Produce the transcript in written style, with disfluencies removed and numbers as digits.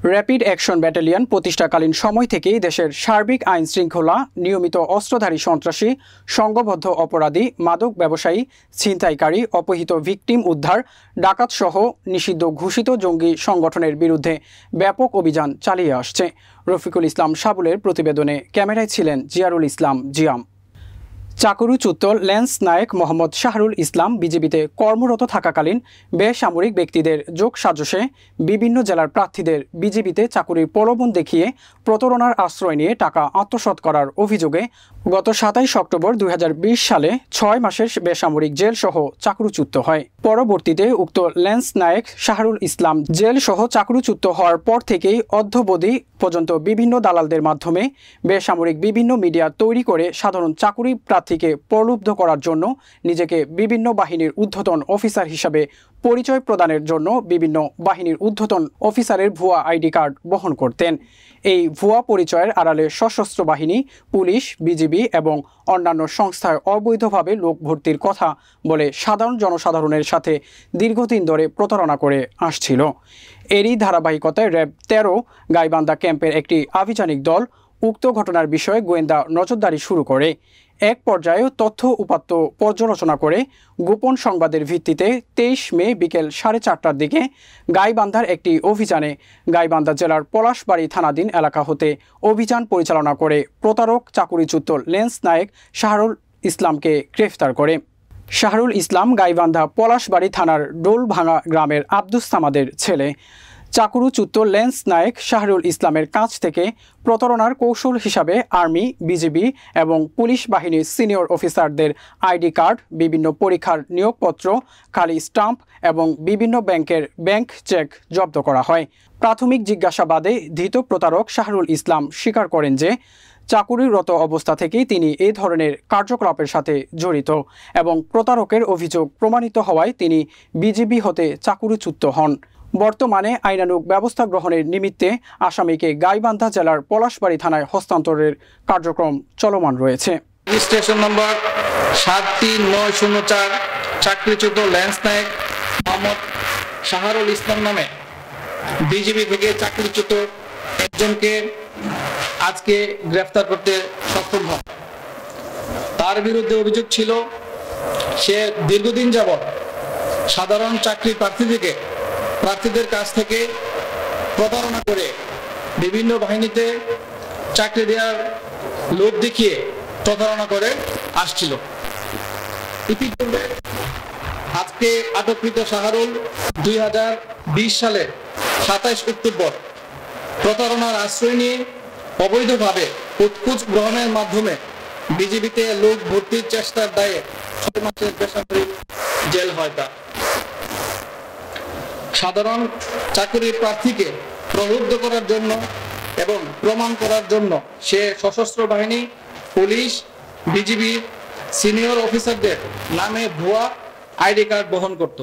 Rapid action battalion প্রতিষ্ঠাকালীন সময় থেকেই দেশের সার্বিক আইন শৃঙ্খলা, নিয়মিত অস্ত্রধারী সন্ত্রাসী, সংঘবদ্ধ অপরাধী, মাদক ব্যবসায়ী, ছিনতাইকারী, অপহৃত ভিকটিম উদ্ধার, ডাকাতসহ নিষিদ্ধ ঘোষিত জঙ্গি সংগঠনের বিরুদ্ধে ব্যাপক অভিযান চালিয়ে আসছে। রফিকুল ইসলাম সাবুলের প্রতিবেদনে ক্যামেরায় ছিলেন জিয়ারুল ইসলাম জিয়াম। চাকুরুচ্যুত ল্যান্স নায়েক মোহাম্মদ শাহরুল ইসলাম বিজিবিতে কর্মরত থাকাকালীন বেসামরিক ব্যক্তিদের যোগসাজশে বিভিন্ন জেলার প্রার্থীদের বিজিবিতে চাকুরির প্রলোভন দেখিয়ে প্রতারণার আশ্রয় নিয়ে টাকা আত্মসাৎ করার অভিযোগে গত ২৭ অক্টোবর ২০২০ সালে ৬ মাসের বেসামরিক জেলসহ চাকুরুচ্যুত হয়। পরবর্তীতে উক্ত ল্যান্স নায়েক শাহরুল ইসলাম জেলসহ চাকুরুচ্যুত হওয়ার পর থেকেই অদ্যাবধি পর্যন্ত বিভিন্ন দালালদের মাধ্যমে বেসামরিক বিভিন্ন মিডিয়া তৈরি করে সাধারণ চাকুরি প্রার্থীকে প্রলুব্ধ করার জন্য নিজেকে বিভিন্ন বাহিনীর ঊর্ধ্বতন অফিসার হিসাবে পরিচয় প্রদানের জন্য বিভিন্ন বাহিনীর ঊর্ধ্বতন অফিসারের ভুয়া আইডি কার্ড বহন করতেন। এই ভুয়া পরিচয়ের আড়ালে সশস্ত্র বাহিনী, পুলিশ, বিজিবি এবং অন্যান্য সংস্থায় অবৈধভাবে লোক ভর্তির কথা বলে সাধারণ জনসাধারণের সাথে দীর্ঘদিন ধরে প্রতারণা করে আসছিল। এরই ধারাবাহিকতায় র্যাব ১৩ গাইবান্ধা ক্যাম্পের একটি আভিযানিক দল উক্ত ঘটনার বিষয়ে গোয়েন্দা নজরদারি শুরু করে। এক পর্যায়ে তথ্য উপাত্ত পর্যালোচনা করে গোপন সংবাদের ভিত্তিতে ২৩ মে বিকেল ৪:৩০টার দিকে গাইবান্ধার একটি অভিযানে গাইবান্ধা জেলার পলাশবাড়ি থানাধীন এলাকা হতে অভিযান পরিচালনা করে প্রতারক চাকুরিচ্যুত ল্যান্স নায়েক শাহরুল ইসলামকে গ্রেফতার করে। শাহরুল ইসলাম গাইবান্ধা পলাশবাড়ি থানার ডোলভাঙা গ্রামের আব্দুস সামাদের ছেলে। চাকুরুচ্যুত ল্যান্স নায়েক শাহরুল ইসলামের কাছ থেকে প্রতারণার কৌশল হিসাবে আর্মি, বিজিবি এবং পুলিশ বাহিনীর সিনিয়র অফিসারদের আইডি কার্ড, বিভিন্ন পরীক্ষার নিয়োগপত্র, খালি স্টাম্প এবং বিভিন্ন ব্যাংকের ব্যাংক চেক জব্দ করা হয়। প্রাথমিক জিজ্ঞাসাবাদে ধৃত প্রতারক শাহরুল ইসলাম স্বীকার করেন যে চাকুরিরত অবস্থা থেকেই তিনি এই ধরনের কার্যকলাপের সাথে জড়িত এবং প্রতারকের অভিযোগ প্রমাণিত হওয়ায় তিনি বিজিবি হতে চাকুরিচ্যুত হন। বর্তমানে আইনানুগ ব্যবস্থা গ্রহণের নিমিত্তে আসামিকে গাইবান্ধা জেলার পলাশবাড়ি থানায় হস্তান্তরের কার্যক্রম চলমান রয়েছে। রেজিস্ট্রেশন নম্বর ৭৩৯০৪ চাকরিচ্যুত ল্যান্স নায়েক মোহাম্মদ শাহরুল ইসলাম নামে বিজিবি থেকে চাকরিচ্যুত একজনকে আজকে গ্রেফতার করতে সক্ষম হয়। তার বিরুদ্ধে অভিযোগ ছিল সে দীর্ঘদিন যাবৎ সাধারণ চাকরি প্রার্থীদের কাছ থেকে প্রতারণা করে বিভিন্ন বাহিনীতে চাকরি দেওয়ার লোভ দেখিয়ে প্রতারণা করে আসছিল। ইতিপূর্বে আজকে আটককৃত শাহরুল ২০২০ সালে ২৭ অক্টোবর প্রতারণার আশ্রয় নিয়ে অবৈধভাবে উৎকুচ গ্রহণের মাধ্যমে বিজিবিতে লোক ভর্তির চেষ্টার দায়ে ৬ মাসের বেসামরিক জেল হয়। তা সাধারণ চাকরি প্রার্থীকে প্রলুব্ধ করার জন্য এবং প্রমাণ করার জন্য সে সশস্ত্র বাহিনী, পুলিশ, বিজিবি সিনিয়র অফিসারদের নামে ভুয়া আইডি কার্ড বহন করত।